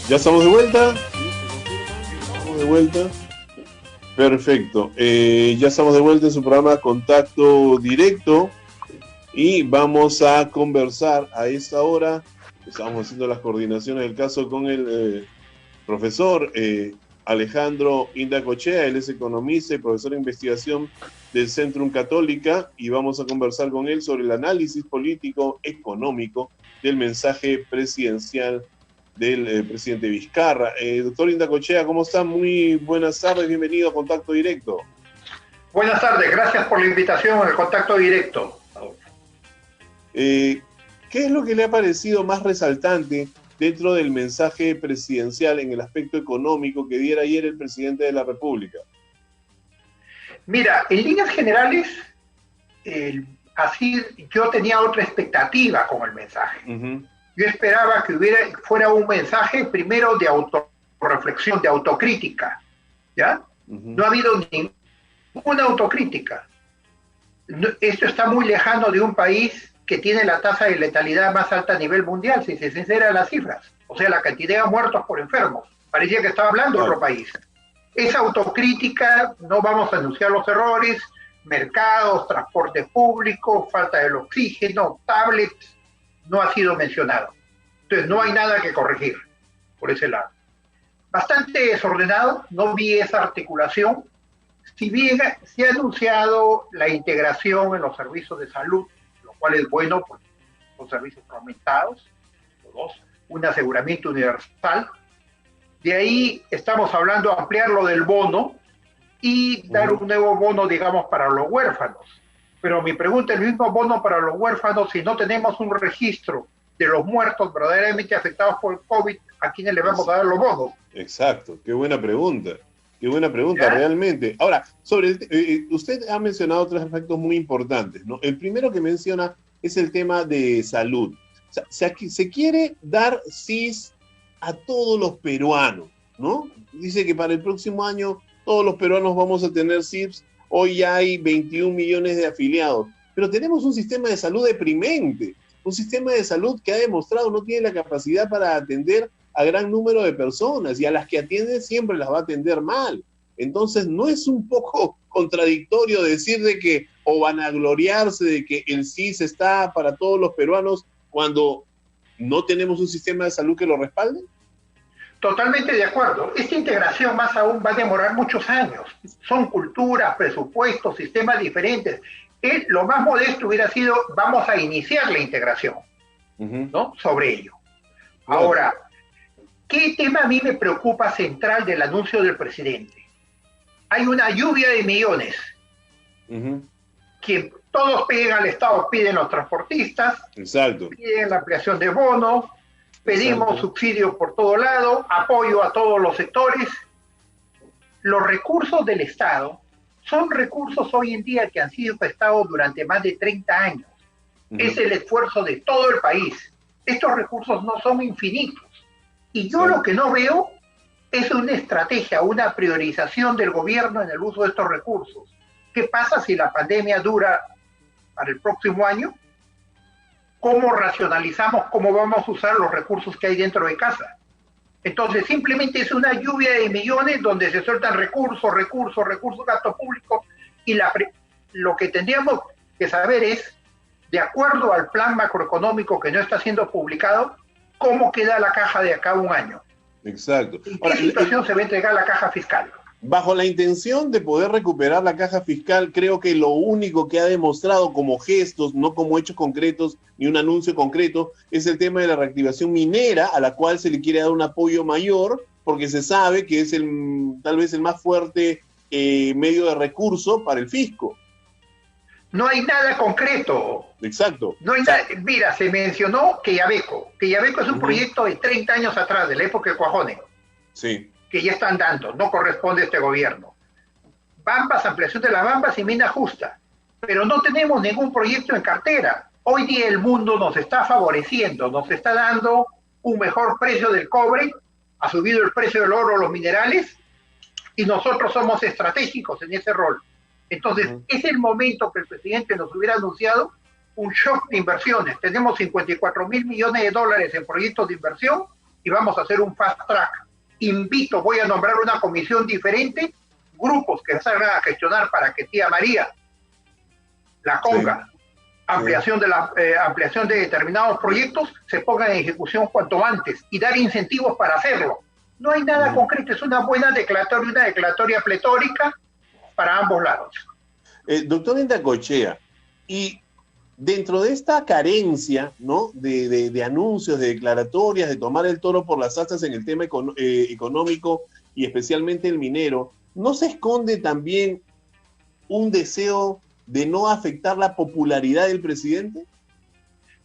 ¿Ya estamos de vuelta? ¿Estamos de vuelta? Perfecto. Ya estamos de vuelta en su programa Contacto Directo y vamos a conversar a esta hora. Estamos haciendo las coordinaciones del caso con el profesor Alejandro Indacochea. Él es economista y profesor de investigación del Centrum Católica y vamos a conversar con él sobre el análisis político económico del mensaje presidencial del presidente Vizcarra. Doctor Indacochea, ¿cómo está? Muy buenas tardes, bienvenido a Contacto Directo. Buenas tardes, gracias por la invitación al Contacto Directo. ¿Qué es lo que le ha parecido más resaltante dentro del mensaje presidencial en el aspecto económico que diera ayer el presidente de la República? Mira, en líneas generales, así yo tenía otra expectativa con el mensaje. Yo esperaba que fuera un mensaje primero de autorreflexión, de autocrítica, ¿ya? No ha habido ninguna autocrítica. Esto está muy lejano de un país que tiene la tasa de letalidad más alta a nivel mundial, si se sinceran las cifras. O sea, la cantidad de muertos por enfermos. Parecía que estaba hablando de otro país. Esa autocrítica, no vamos a anunciar los errores, mercados, transporte público, falta del oxígeno, tablets, no ha sido mencionado. Entonces no hay nada que corregir por ese lado. Bastante desordenado, no vi esa articulación. Si bien se ha anunciado la integración en los servicios de salud, lo cual es bueno porque son servicios aumentados, un aseguramiento universal. De ahí estamos hablando de ampliar lo del bono y dar un nuevo bono, digamos, para los huérfanos. Pero mi pregunta es, el mismo bono para los huérfanos, si no tenemos un registro de los muertos verdaderamente afectados por el COVID, ¿a quiénes le vamos a dar los bonos? Exacto, qué buena pregunta. Qué buena pregunta, ¿ya? Realmente. Ahora, usted ha mencionado tres aspectos muy importantes, ¿no? El primero que menciona es el tema de salud. O sea, se quiere dar CIS a todos los peruanos, ¿no? Dice que para el próximo año todos los peruanos vamos a tener CIPS. Hoy ya hay 21 millones de afiliados, pero tenemos un sistema de salud deprimente, un sistema de salud que ha demostrado no tiene la capacidad para atender a gran número de personas y a las que atiende siempre las va a atender mal. Entonces, ¿no es un poco contradictorio decir de que, o vanagloriarse de que el CIS está para todos los peruanos cuando no tenemos un sistema de salud que lo respalde? Totalmente de acuerdo. Esta integración más aún va a demorar muchos años. Son culturas, presupuestos, sistemas diferentes. Lo más modesto hubiera sido, vamos a iniciar la integración, ¿no? Sobre ello. Claro. Ahora, ¿qué tema a mí me preocupa central del anuncio del presidente? Hay una lluvia de millones que todos piden al Estado, piden los transportistas, exacto, piden la ampliación de bonos, pedimos subsidios por todo lado, apoyo a todos los sectores. Los recursos del Estado son recursos hoy en día que han sido prestados durante más de 30 años. Es el esfuerzo de todo el país. Estos recursos no son infinitos. Y yo lo que no veo es una estrategia, una priorización del gobierno en el uso de estos recursos. ¿Qué pasa si la pandemia dura para el próximo año? ¿Cómo racionalizamos cómo vamos a usar los recursos que hay dentro de casa? Entonces, simplemente es una lluvia de millones donde se sueltan recursos, gasto público, y lo que tendríamos que saber es, de acuerdo al plan macroeconómico que no está siendo publicado, cómo queda la caja de acá a un año. Exacto. ¿En qué situación se va a entregar la caja fiscal? Bajo la intención de poder recuperar la caja fiscal, creo que lo único que ha demostrado como gestos, no como hechos concretos ni un anuncio concreto, es el tema de la reactivación minera, a la cual se le quiere dar un apoyo mayor, porque se sabe que es tal vez el más fuerte medio de recurso para el fisco. No hay nada concreto. Exacto. No hay nada. Mira, se mencionó Queyabeco. Queyabeco es un proyecto de 30 años atrás, de la época de Cuajone. Sí. Que ya están dando, no corresponde a este gobierno. Bambas, ampliación de las Bambas y mina justa. Pero no tenemos ningún proyecto en cartera. Hoy día el mundo nos está favoreciendo, nos está dando un mejor precio del cobre, ha subido el precio del oro, los minerales, y nosotros somos estratégicos en ese rol. Entonces, es el momento que el presidente nos hubiera anunciado un shock de inversiones. Tenemos 54 mil millones de dólares en proyectos de inversión y vamos a hacer un fast track. Voy a nombrar una comisión diferente, grupos que salgan a gestionar para que tía María, la conga, ampliación de determinados proyectos se pongan en ejecución cuanto antes y dar incentivos para hacerlo. No hay nada concreto, es una buena declaratoria, una declaratoria pletórica para ambos lados. Doctor Indacochea, y dentro de esta carencia, ¿no?, de anuncios, de declaratorias, de tomar el toro por las astas en el tema económico y especialmente el minero, ¿no se esconde también un deseo de no afectar la popularidad del presidente?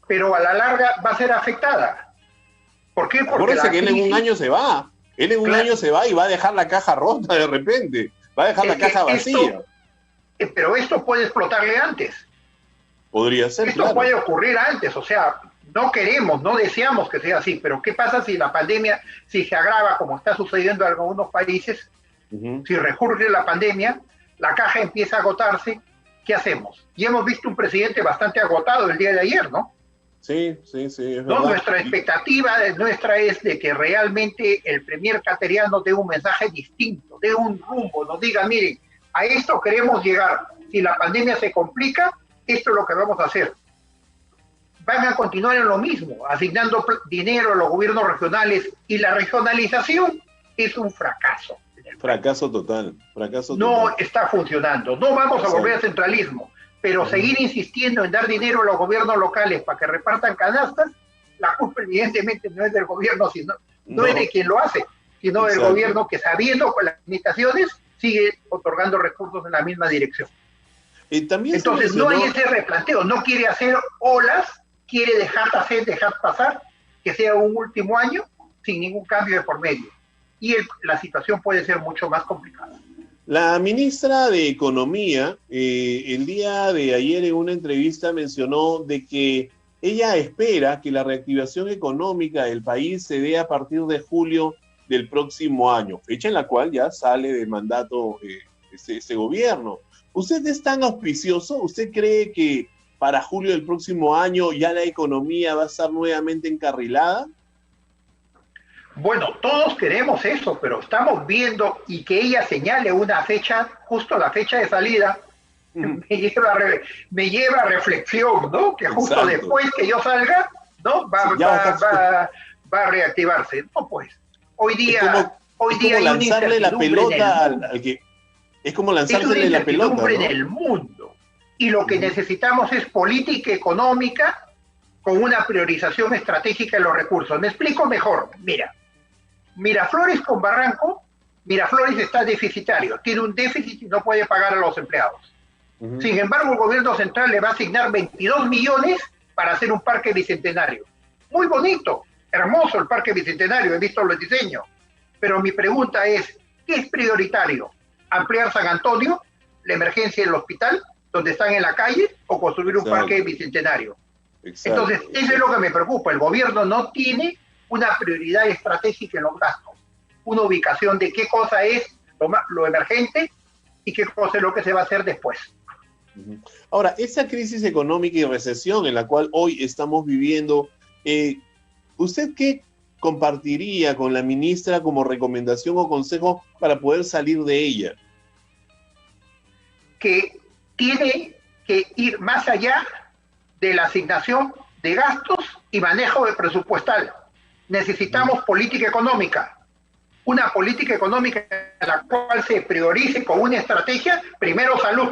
Pero a la larga va a ser afectada. ¿Por qué? Porque acuérdense que él en un año se va. Él en un año se va y va a dejar la caja rota de repente. Va a dejar la caja vacía. Pero esto puede explotarle antes. Podría ser, esto puede ocurrir antes. O sea, no queremos, no deseamos que sea así. Pero ¿qué pasa si la pandemia, si se agrava como está sucediendo en algunos países? Si recurre la pandemia, la caja empieza a agotarse. ¿Qué hacemos? Y hemos visto un presidente bastante agotado el día de ayer, ¿no? Sí, es ¿no? Nuestra expectativa es de que realmente el premier cateriano dé un mensaje distinto, dé un rumbo, nos diga, miren, a esto queremos llegar. Si la pandemia se complica, esto es lo que vamos a hacer. Van a continuar en lo mismo, asignando dinero a los gobiernos regionales, y la regionalización es un fracaso. Fracaso total. No está funcionando. No vamos a volver al centralismo, pero seguir insistiendo en dar dinero a los gobiernos locales para que repartan canastas, la culpa evidentemente no es del gobierno, no es de quien lo hace, sino del gobierno que, sabiendo con las limitaciones, sigue otorgando recursos en la misma dirección. Entonces no hay ese replanteo, no quiere hacer olas, quiere dejar pasar, que sea un último año sin ningún cambio de por medio. Y la situación puede ser mucho más complicada. La ministra de Economía, el día de ayer en una entrevista mencionó de que ella espera que la reactivación económica del país se dé a partir de julio del próximo año, fecha en la cual ya sale de mandato ese gobierno. ¿Usted es tan auspicioso? ¿Usted cree que para julio del próximo año ya la economía va a estar nuevamente encarrilada? Bueno, todos queremos eso, pero estamos viendo, y que ella señale una fecha, justo la fecha de salida, me lleva a reflexión, ¿no? Que justo después que yo salga, ¿no? Va a reactivarse. No, pues, hoy día hay lanzarle la pelota al que... Es como lanzarle la pelota, ¿no? En el mundo. Y lo que necesitamos es política económica con una priorización estratégica de los recursos. Me explico mejor. Mira, Miraflores con Barranco, Miraflores está deficitario, tiene un déficit y no puede pagar a los empleados. Sin embargo, el gobierno central le va a asignar 22 millones para hacer un parque bicentenario. Muy bonito, hermoso el parque bicentenario, he visto los diseños. Pero mi pregunta es, ¿qué es prioritario? ¿Ampliar San Antonio, la emergencia del hospital, donde están en la calle, o construir un parque bicentenario? Entonces, eso es lo que me preocupa. El gobierno no tiene una prioridad estratégica en los gastos, una ubicación de qué cosa es lo emergente y qué cosa es lo que se va a hacer después. Ahora, esa crisis económica y recesión en la cual hoy estamos viviendo, ¿usted qué compartiría con la ministra como recomendación o consejo para poder salir de ella? Que tiene que ir más allá de la asignación de gastos y manejo de presupuestal. Necesitamos política económica, una política económica en la cual se priorice con una estrategia, primero salud,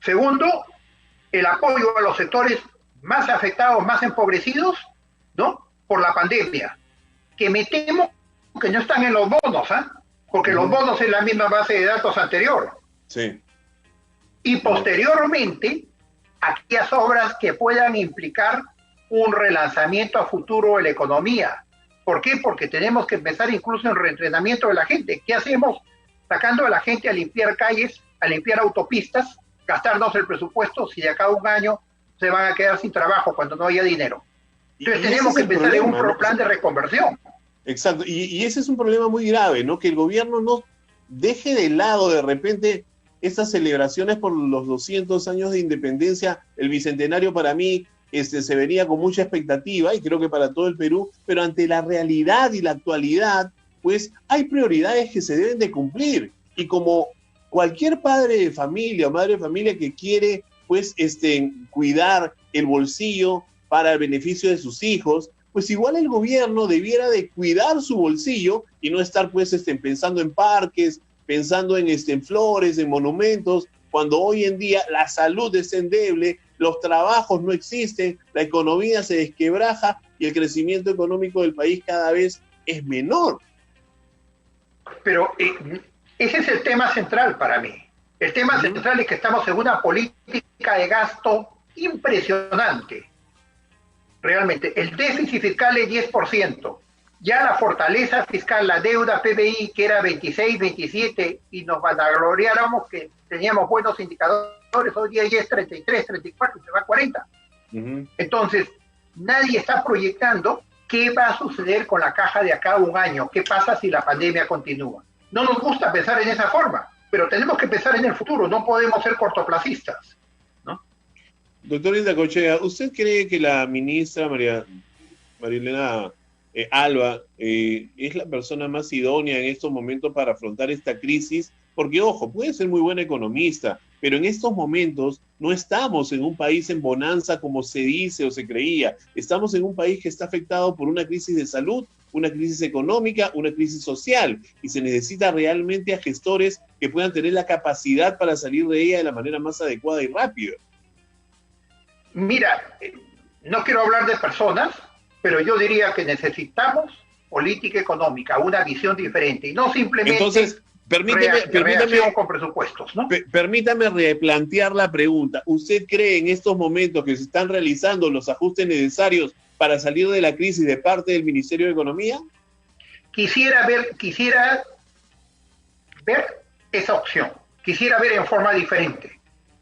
segundo, el apoyo a los sectores más afectados, más empobrecidos, ¿no?, por la pandemia, que me temo que no están en los bonos, porque los bonos es la misma base de datos anterior. Sí. Y posteriormente, aquellas obras que puedan implicar un relanzamiento a futuro de la economía. ¿Por qué? Porque tenemos que empezar incluso en reentrenamiento de la gente. ¿Qué hacemos? Sacando a la gente a limpiar calles, a limpiar autopistas, gastarnos el presupuesto, si de acá a un año se van a quedar sin trabajo cuando no haya dinero. Entonces tenemos que empezar en un plan de reconversión. Exacto, y ese es un problema muy grave, ¿no? Que el gobierno no deje de lado de repente estas celebraciones por los 200 años de independencia. El bicentenario para mí se venía con mucha expectativa, y creo que para todo el Perú, pero ante la realidad y la actualidad, pues hay prioridades que se deben de cumplir. Y como cualquier padre de familia o madre de familia que quiere, pues, cuidar el bolsillo para el beneficio de sus hijos, pues igual el gobierno debiera de cuidar su bolsillo y no estar, pues, pensando en parques, pensando en flores, en monumentos, cuando hoy en día la salud es endeble, los trabajos no existen, la economía se desquebraja y el crecimiento económico del país cada vez es menor. Pero ese es el tema central para mí. El tema central es que estamos en una política de gasto impresionante. Realmente, el déficit fiscal es 10%. Ya la fortaleza fiscal, la deuda PBI, que era 26, 27, y nos vanagloriáramos que teníamos buenos indicadores, hoy día ya es 33, 34, se va a 40. Entonces, nadie está proyectando qué va a suceder con la caja de acá a un año, qué pasa si la pandemia continúa. No nos gusta pensar en esa forma, pero tenemos que pensar en el futuro, no podemos ser cortoplacistas, ¿no? Doctor Indacochea, ¿usted cree que la ministra Marilena Alba es la persona más idónea en estos momentos para afrontar esta crisis? Porque, ojo, puede ser muy buena economista, pero en estos momentos no estamos en un país en bonanza como se dice o se creía. Estamos en un país que está afectado por una crisis de salud, una crisis económica, una crisis social, y se necesita realmente a gestores que puedan tener la capacidad para salir de ella de la manera más adecuada y rápida. Mira, no quiero hablar de personas, pero yo diría que necesitamos política económica, una visión diferente, y no simplemente... Entonces, permítame con presupuestos, ¿no? Permítame replantear la pregunta. ¿Usted cree en estos momentos que se están realizando los ajustes necesarios para salir de la crisis de parte del Ministerio de Economía? Quisiera ver esa opción. Quisiera ver en forma diferente.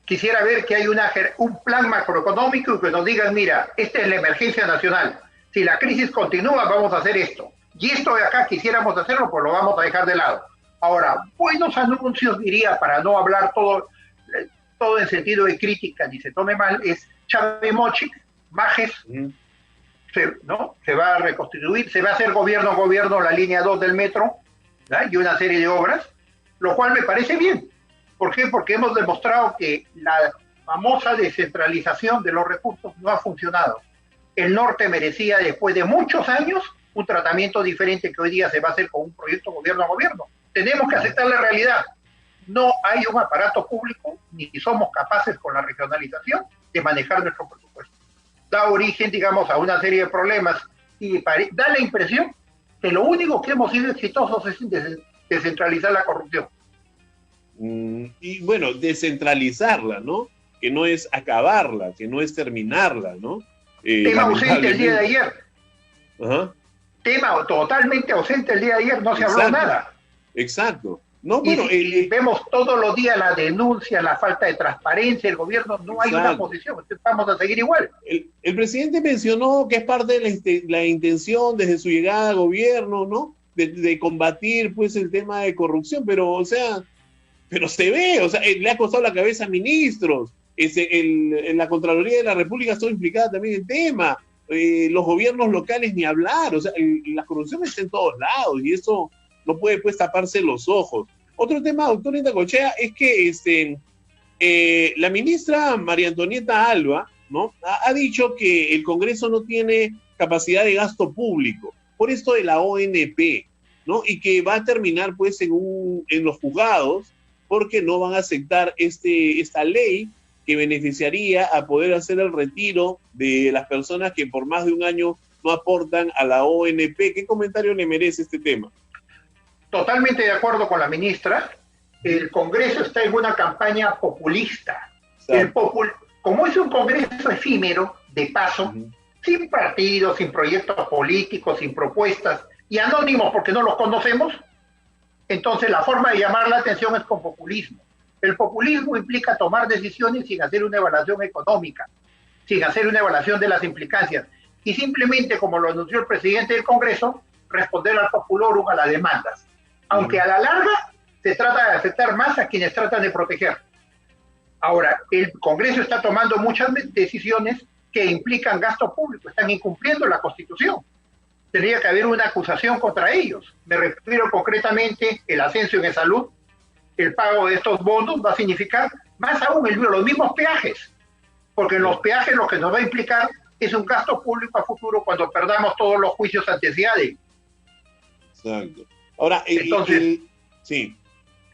Quisiera ver que hay un plan macroeconómico que nos digan, mira, esta es la emergencia nacional. Si la crisis continúa, vamos a hacer esto. Y esto de acá quisiéramos hacerlo, pues lo vamos a dejar de lado. Ahora, buenos anuncios, diría, para no hablar todo en sentido de crítica, ni se tome mal, es Chavemochic, Majes, ¿no? Se va a reconstituir, se va a hacer gobierno la línea 2 del metro, ¿verdad? Y una serie de obras, lo cual me parece bien. ¿Por qué? Porque hemos demostrado que la famosa descentralización de los recursos no ha funcionado. El norte merecía, después de muchos años, un tratamiento diferente que hoy día se va a hacer con un proyecto gobierno a gobierno. Tenemos que aceptar la realidad. No hay un aparato público, ni somos capaces con la regionalización de manejar nuestro presupuesto. Da origen, digamos, a una serie de problemas y da la impresión que lo único que hemos sido exitosos es descentralizar la corrupción. Y bueno, descentralizarla, ¿no? Que no es acabarla, que no es terminarla, ¿no? Tema ausente el día de ayer. Ajá. Tema totalmente ausente el día de ayer, no se habló nada. Exacto. No, bueno, y vemos todos los días la denuncia, la falta de transparencia, el gobierno no hay una posición, vamos a seguir igual. El presidente mencionó que es parte de la intención desde su llegada al gobierno, ¿no? De combatir, pues, el tema de corrupción, pero, o sea, pero se ve, o sea, le ha costado la cabeza a ministros, en la Contraloría de la República estuvo implicada también el tema, los gobiernos locales ni hablar, o sea, la corrupción está en todos lados y eso no puede, pues, taparse los ojos. Otro tema, doctor Indacochea, es que la ministra María Antonieta Alba, ¿no? ha dicho que el Congreso no tiene capacidad de gasto público por esto de la ONP, ¿no? Y que va a terminar, pues, en los juzgados porque no van a aceptar esta ley que beneficiaría a poder hacer el retiro de las personas que por más de un año no aportan a la ONP. ¿Qué comentario le merece este tema? Totalmente de acuerdo con la ministra. El Congreso está en una campaña populista. Como es un Congreso efímero, de paso, sin partidos, sin proyectos políticos, sin propuestas, y anónimos porque no los conocemos, entonces la forma de llamar la atención es con populismo. El populismo implica tomar decisiones sin hacer una evaluación económica, sin hacer una evaluación de las implicancias, y simplemente, como lo anunció el presidente del Congreso, responder al populorum, a las demandas. Aunque a la larga se trata de afectar más a quienes tratan de proteger. Ahora, el Congreso está tomando muchas decisiones que implican gasto público, están incumpliendo la Constitución. Tendría que haber una acusación contra ellos. Me refiero concretamente el ascenso en salud, el pago de estos bonos va a significar más aún los mismos peajes, porque en los peajes lo que nos va a implicar es un gasto público a futuro cuando perdamos todos los juicios ante CIADE. Exacto. Ahora, entonces, sí.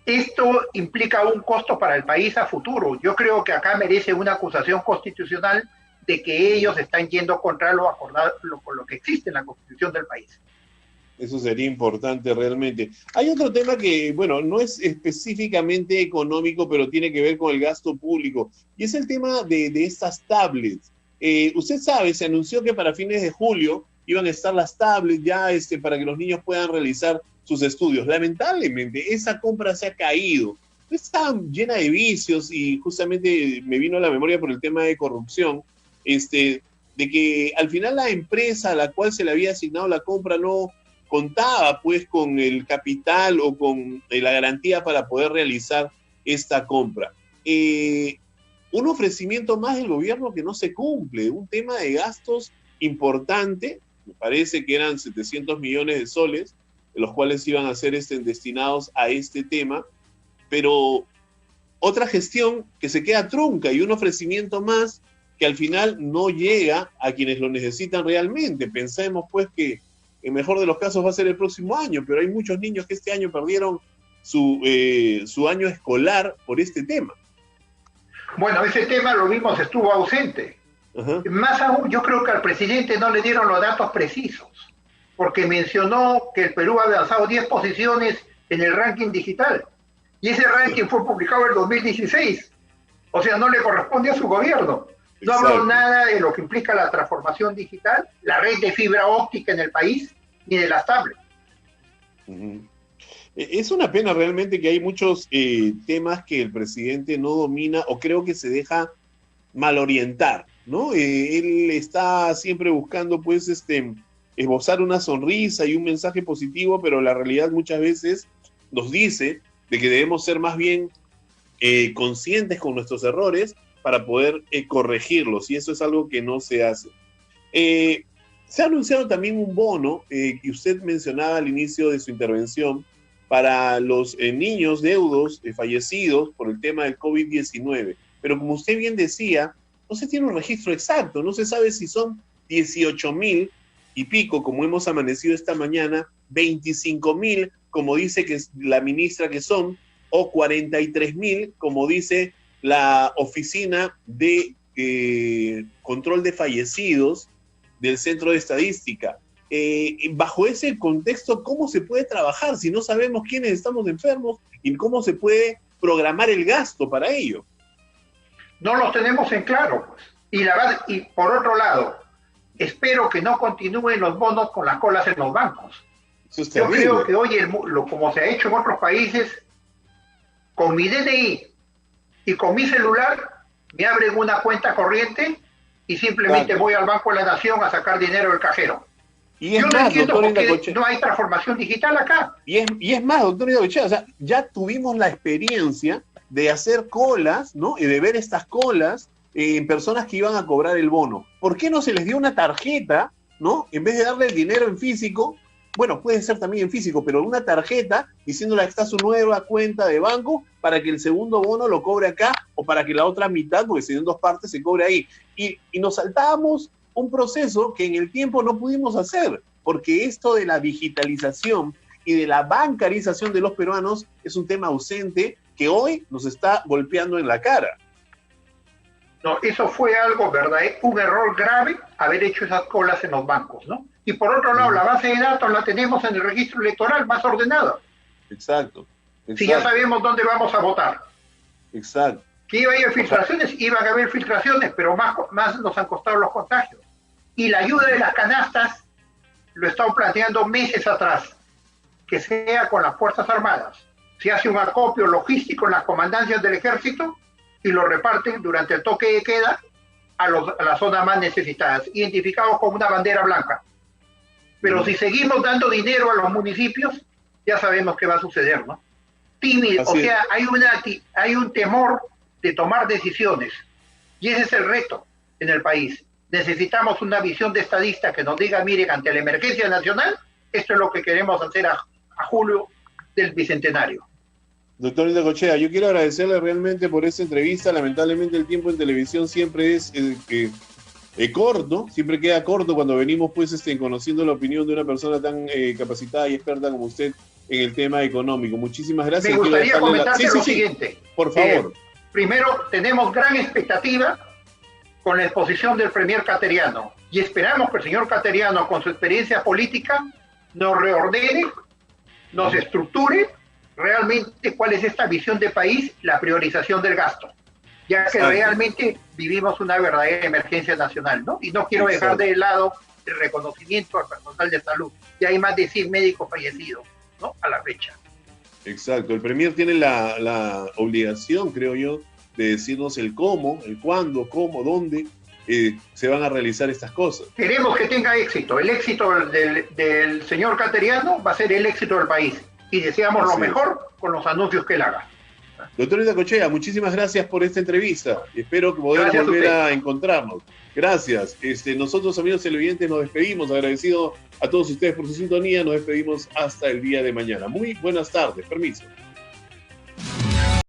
Esto implica un costo para el país a futuro. Yo creo que acá merece una acusación constitucional de que ellos están yendo contra lo acordado, con lo que existe en la Constitución del país. Eso sería importante realmente. Hay otro tema que, bueno, no es específicamente económico, pero tiene que ver con el gasto público, y es el tema de estas tablets. Usted sabe, se anunció que para fines de julio iban a estar las tablets ya para que los niños puedan realizar sus estudios. Lamentablemente, esa compra se ha caído. Está llena de vicios y justamente me vino a la memoria por el tema de corrupción, de que al final la empresa a la cual se le había asignado la compra no contaba pues con el capital o con la garantía para poder realizar esta compra. Un ofrecimiento más del gobierno que no se cumple, un tema de gastos importante, me parece que eran 700 millones de soles, los cuales iban a ser destinados a este tema, pero otra gestión que se queda trunca y un ofrecimiento más que al final no llega a quienes lo necesitan realmente. Pensemos pues que en mejor de los casos va a ser el próximo año, pero hay muchos niños que este año perdieron su año escolar por este tema. Bueno, ese tema lo vimos, estuvo ausente. Uh-huh. Más aún, yo creo que al presidente no le dieron los datos precisos, porque mencionó que el Perú ha avanzado 10 posiciones en el ranking digital, y ese ranking fue publicado en 2016, o sea, no le corresponde a su gobierno. No habló nada de lo que implica la transformación digital, la red de fibra óptica en el país, ni de las tablets. Uh-huh. Es una pena realmente que hay muchos temas que el presidente no domina o creo que se deja mal orientar, ¿no? Él está siempre buscando, pues, esbozar una sonrisa y un mensaje positivo, pero la realidad muchas veces nos dice de que debemos ser más bien conscientes con nuestros errores para poder corregirlos, y eso es algo que no se hace. Se ha anunciado también un bono que usted mencionaba al inicio de su intervención para los niños deudos fallecidos por el tema del COVID-19. Pero como usted bien decía, no se tiene un registro exacto, no se sabe si son 18,000 y pico, como hemos amanecido esta mañana, 25,000, como dice que la ministra que son, o 43,000, como dice la Oficina de Control de Fallecidos del Centro de Estadística. Bajo ese contexto, ¿cómo se puede trabajar si no sabemos quiénes estamos enfermos y cómo se puede programar el gasto para ello? No los tenemos en claro, pues. Y por otro lado, espero que no continúen los bonos con las colas en los bancos. Yo creo que hoy, como se ha hecho en otros países, con mi DNI y con mi celular, me abren una cuenta corriente y simplemente voy al Banco de la Nación a sacar dinero del cajero. Yo no entiendo por qué no hay transformación digital acá. Y es más, doctor Indacochea, o sea, ya tuvimos la experiencia de hacer colas, ¿no? Y de ver estas colas en personas que iban a cobrar el bono. ¿Por qué no se les dio una tarjeta, ¿no? En vez de darle el dinero en físico, bueno, puede ser también en físico, pero una tarjeta diciéndole que está su nueva cuenta de banco para que el segundo bono lo cobre acá o para que la otra mitad, porque si en dos partes, se cobre ahí. Y nos saltábamos un proceso que en el tiempo no pudimos hacer, porque esto de la digitalización y de la bancarización de los peruanos es un tema ausente que hoy nos está golpeando en la cara. No, eso fue algo, ¿verdad? Un error grave haber hecho esas colas en los bancos, ¿no? Y por otro lado, la base de datos la tenemos en el registro electoral más ordenada. Exacto. Si ya sabemos dónde vamos a votar. Exacto. Que iba a haber filtraciones, iban a haber filtraciones, pero más nos han costado los contagios. Y la ayuda de las canastas lo están planteando meses atrás, que sea con las Fuerzas Armadas. Se hace un acopio logístico en las comandancias del ejército y lo reparten durante el toque de queda a las zonas más necesitadas, identificados como una bandera blanca. Pero si seguimos dando dinero a los municipios, ya sabemos qué va a suceder, ¿no? Tímido, o sea, hay un temor de tomar decisiones, y ese es el reto en el país. necesitamos una visión de estadista que nos diga, miren, ante la emergencia nacional, esto es lo que queremos hacer a julio del Bicentenario. Doctor Necochea, yo quiero agradecerle realmente por esta entrevista. Lamentablemente el tiempo en televisión siempre es corto, siempre queda corto cuando venimos pues conociendo la opinión de una persona tan capacitada y experta como usted en el tema económico. Muchísimas gracias. Me gustaría comentarle lo siguiente. Por favor. Primero, tenemos gran expectativa con la exposición del premier Cateriano y esperamos que el señor Cateriano, con su experiencia política, nos reordene, nos estructure realmente cuál es esta visión de país, la priorización del gasto, ya que realmente vivimos una verdadera emergencia nacional, ¿no? Y no quiero dejar de lado el reconocimiento al personal de salud. Ya hay más de 100 médicos fallecidos, ¿no? A la fecha. Exacto. El premier tiene la obligación, creo yo, de decirnos el cómo, el cuándo, cómo, dónde se van a realizar estas cosas. Queremos que tenga éxito. El éxito del señor Cateriano va a ser el éxito del país. Y deseamos lo mejor con los anuncios que él haga. Doctor Necochea, muchísimas gracias por esta entrevista. Espero que podamos volver a encontrarnos. Gracias. Nosotros, amigos televidentes, nos despedimos. Agradecido a todos ustedes por su sintonía. Nos despedimos hasta el día de mañana. Muy buenas tardes. Permiso.